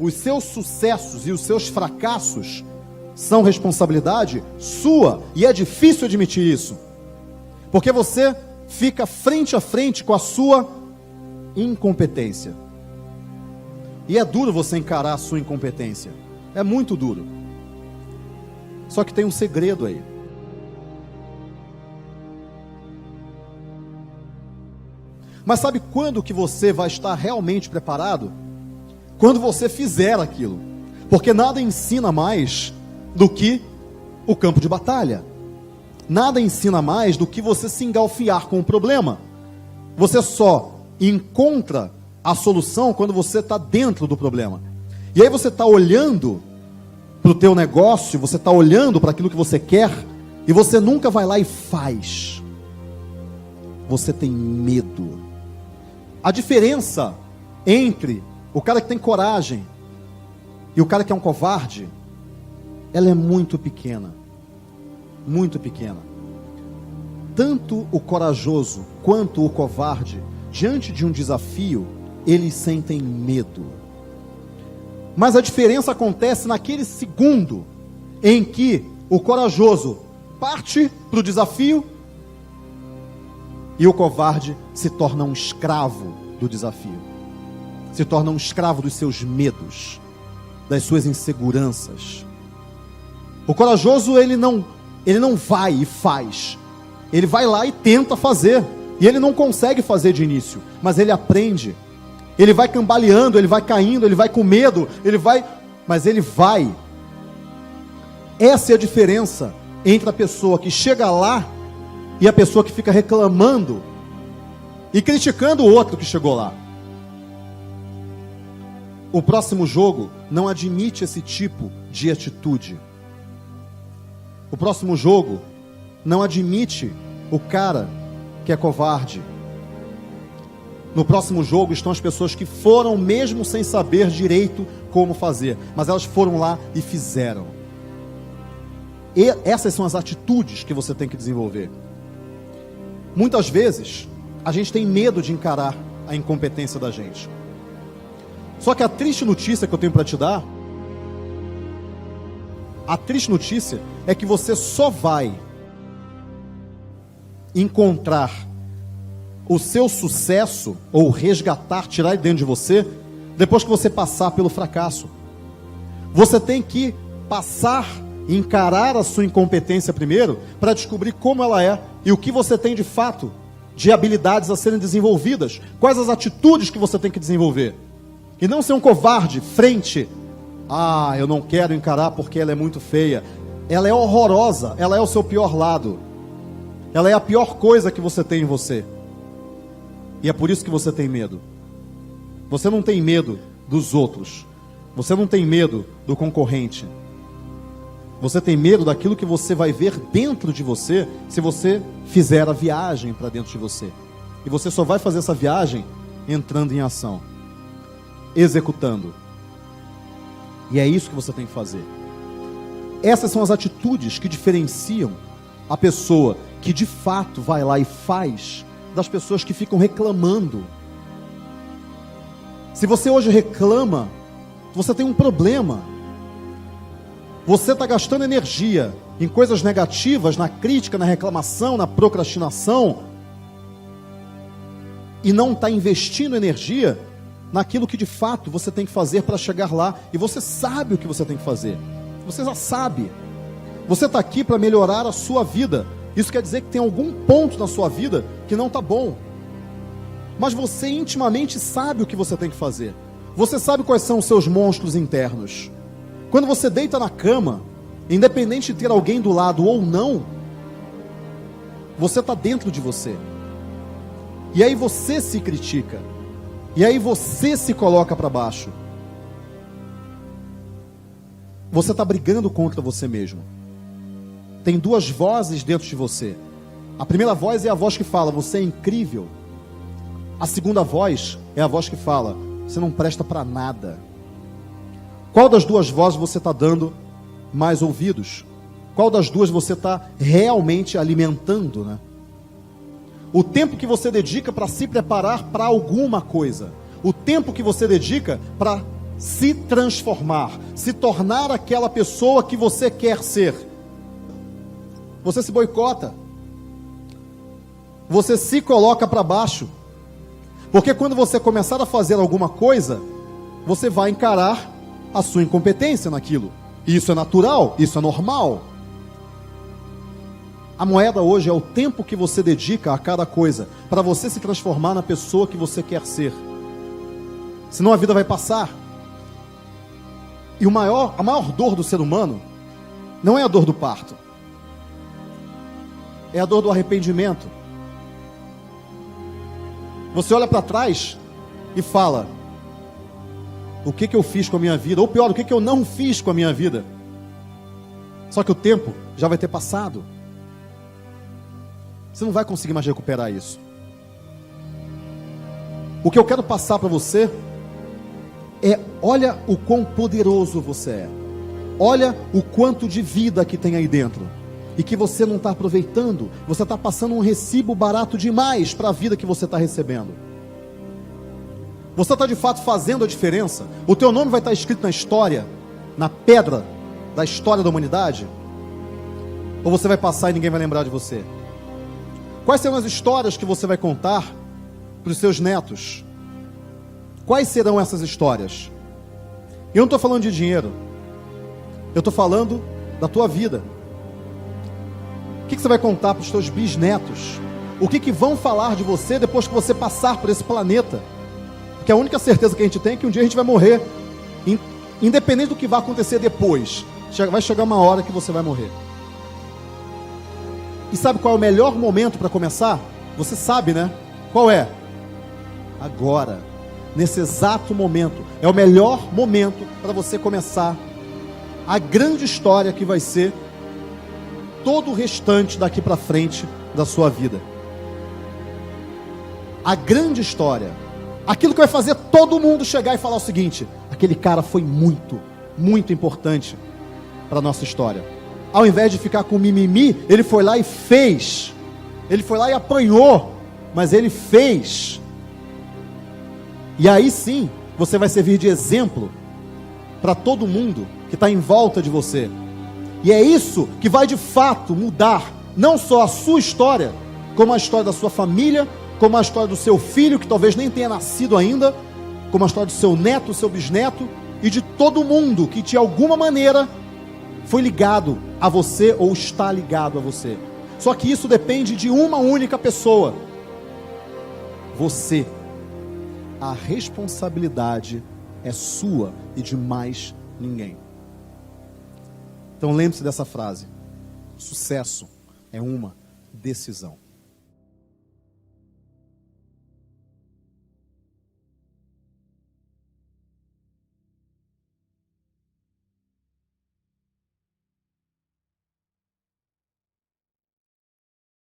os seus sucessos e os seus fracassos são responsabilidade sua, e é difícil admitir isso, porque você fica frente a frente com a sua incompetência. E é duro você encarar a sua incompetência, é muito duro. Só que tem um segredo aí. Mas sabe quando que você vai estar realmente preparado? Quando você fizer aquilo. Porque nada ensina mais do que o campo de batalha. Nada ensina mais do que você se engalfiar com o problema. Você só encontra a solução quando você está dentro do problema. E aí você está olhando para o teu negócio, você está olhando para aquilo que você quer, e você nunca vai lá e faz. Você tem medo. A diferença entre o cara que tem coragem e o cara que é um covarde, ela é muito pequena. Muito pequena. Tanto o corajoso quanto o covarde, diante de um desafio, eles sentem medo. Mas a diferença acontece naquele segundo em que o corajoso parte para o desafio e o covarde se torna um escravo do desafio. Se torna um escravo dos seus medos, das suas inseguranças. O corajoso, ele não vai e faz. Ele vai lá e tenta fazer. E ele não consegue fazer de início, mas ele aprende. Ele vai cambaleando, ele vai caindo, ele vai com medo, mas ele vai. Essa é a diferença entre a pessoa que chega lá e a pessoa que fica reclamando e criticando o outro que chegou lá. O próximo jogo não admite esse tipo de atitude. O próximo jogo não admite o cara que é covarde. No próximo jogo estão as pessoas que foram mesmo sem saber direito como fazer, mas elas foram lá e fizeram. E essas são as atitudes que você tem que desenvolver. Muitas vezes a gente tem medo de encarar a incompetência da gente. Só que a triste notícia que eu tenho para te dar, a triste notícia é que você só vai encontrar o seu sucesso, ou resgatar, tirar de dentro de você, depois que você passar pelo fracasso. Você tem que passar, encarar a sua incompetência primeiro, para descobrir como ela é, e o que você tem de fato, de habilidades a serem desenvolvidas, quais as atitudes que você tem que desenvolver, e não ser um covarde, frente, eu não quero encarar porque ela é muito feia, ela é horrorosa, ela é o seu pior lado, ela é a pior coisa que você tem em você. E é por isso que você tem medo. Você não tem medo dos outros. Você não tem medo do concorrente. Você tem medo daquilo que você vai ver dentro de você, se você fizer a viagem para dentro de você. E você só vai fazer essa viagem entrando em ação, executando. E é isso que você tem que fazer. Essas são as atitudes que diferenciam a pessoa que de fato vai lá e faz, das pessoas que ficam reclamando. Se você hoje reclama, você tem um problema. Você está gastando energia em coisas negativas, na crítica, na reclamação, na procrastinação, e não está investindo energia naquilo que de fato você tem que fazer para chegar lá. E você sabe o que você tem que fazer. Você já sabe. Você está aqui para melhorar a sua vida. Isso quer dizer que tem algum ponto na sua vida que não está bom. Mas você intimamente sabe o que você tem que fazer. Você sabe quais são os seus monstros internos. Quando você deita na cama, independente de ter alguém do lado ou não, você está dentro de você. E aí você se critica. E aí você se coloca para baixo. Você está brigando contra você mesmo. Tem duas vozes dentro de você. A primeira voz é a voz que fala, você é incrível. A segunda voz é a voz que fala, você não presta para nada. Qual das duas vozes você está dando mais ouvidos? Qual das duas você está realmente alimentando, né? O tempo que você dedica para se preparar para alguma coisa, o tempo que você dedica para se transformar, se tornar aquela pessoa que você quer ser, você se boicota, você se coloca para baixo, porque quando você começar a fazer alguma coisa, você vai encarar a sua incompetência naquilo. Isso é natural, isso é normal. A moeda hoje é o tempo que você dedica a cada coisa, para você se transformar na pessoa que você quer ser. Senão a vida vai passar. E a maior dor do ser humano não é a dor do parto, é a dor do arrependimento. Você olha para trás e fala: o que eu fiz com a minha vida? Ou pior, o que eu não fiz com a minha vida? Só que o tempo já vai ter passado. Você não vai conseguir mais recuperar isso. O que eu quero passar para você é: olha o quão poderoso você é. Olha o quanto de vida que tem aí dentro. E que você não está aproveitando. Você está passando um recibo barato demais para a vida que você está recebendo. Você está de fato fazendo a diferença? O teu nome vai estar escrito na história, na pedra da história da humanidade? Ou você vai passar e ninguém vai lembrar de você? Quais serão as histórias que você vai contar para os seus netos? Quais serão essas histórias? Eu não estou falando de dinheiro. Eu estou falando da tua vida. O que você vai contar para os teus bisnetos? O que vão falar de você depois que você passar por esse planeta? Porque a única certeza que a gente tem é que um dia a gente vai morrer. Independente do que vai acontecer depois, vai chegar uma hora que você vai morrer. E sabe qual é o melhor momento para começar? Você sabe, né? Qual é? Agora. Nesse exato momento. É o melhor momento para você começar a grande história que vai ser todo o restante daqui para frente da sua vida. A grande história. Aquilo que vai fazer todo mundo chegar e falar o seguinte: aquele cara foi muito, muito importante para a nossa história. Ao invés de ficar com mimimi, ele foi lá e fez. Ele foi lá e apanhou, mas ele fez. E aí sim, você vai servir de exemplo para todo mundo que está em volta de você. E é isso que vai de fato mudar, não só a sua história, como a história da sua família, como a história do seu filho, que talvez nem tenha nascido ainda, como a história do seu neto, do seu bisneto, e de todo mundo que de alguma maneira foi ligado a você ou está ligado a você. Só que isso depende de uma única pessoa: você. A responsabilidade é sua e de mais ninguém. Então lembre-se dessa frase: sucesso é uma decisão.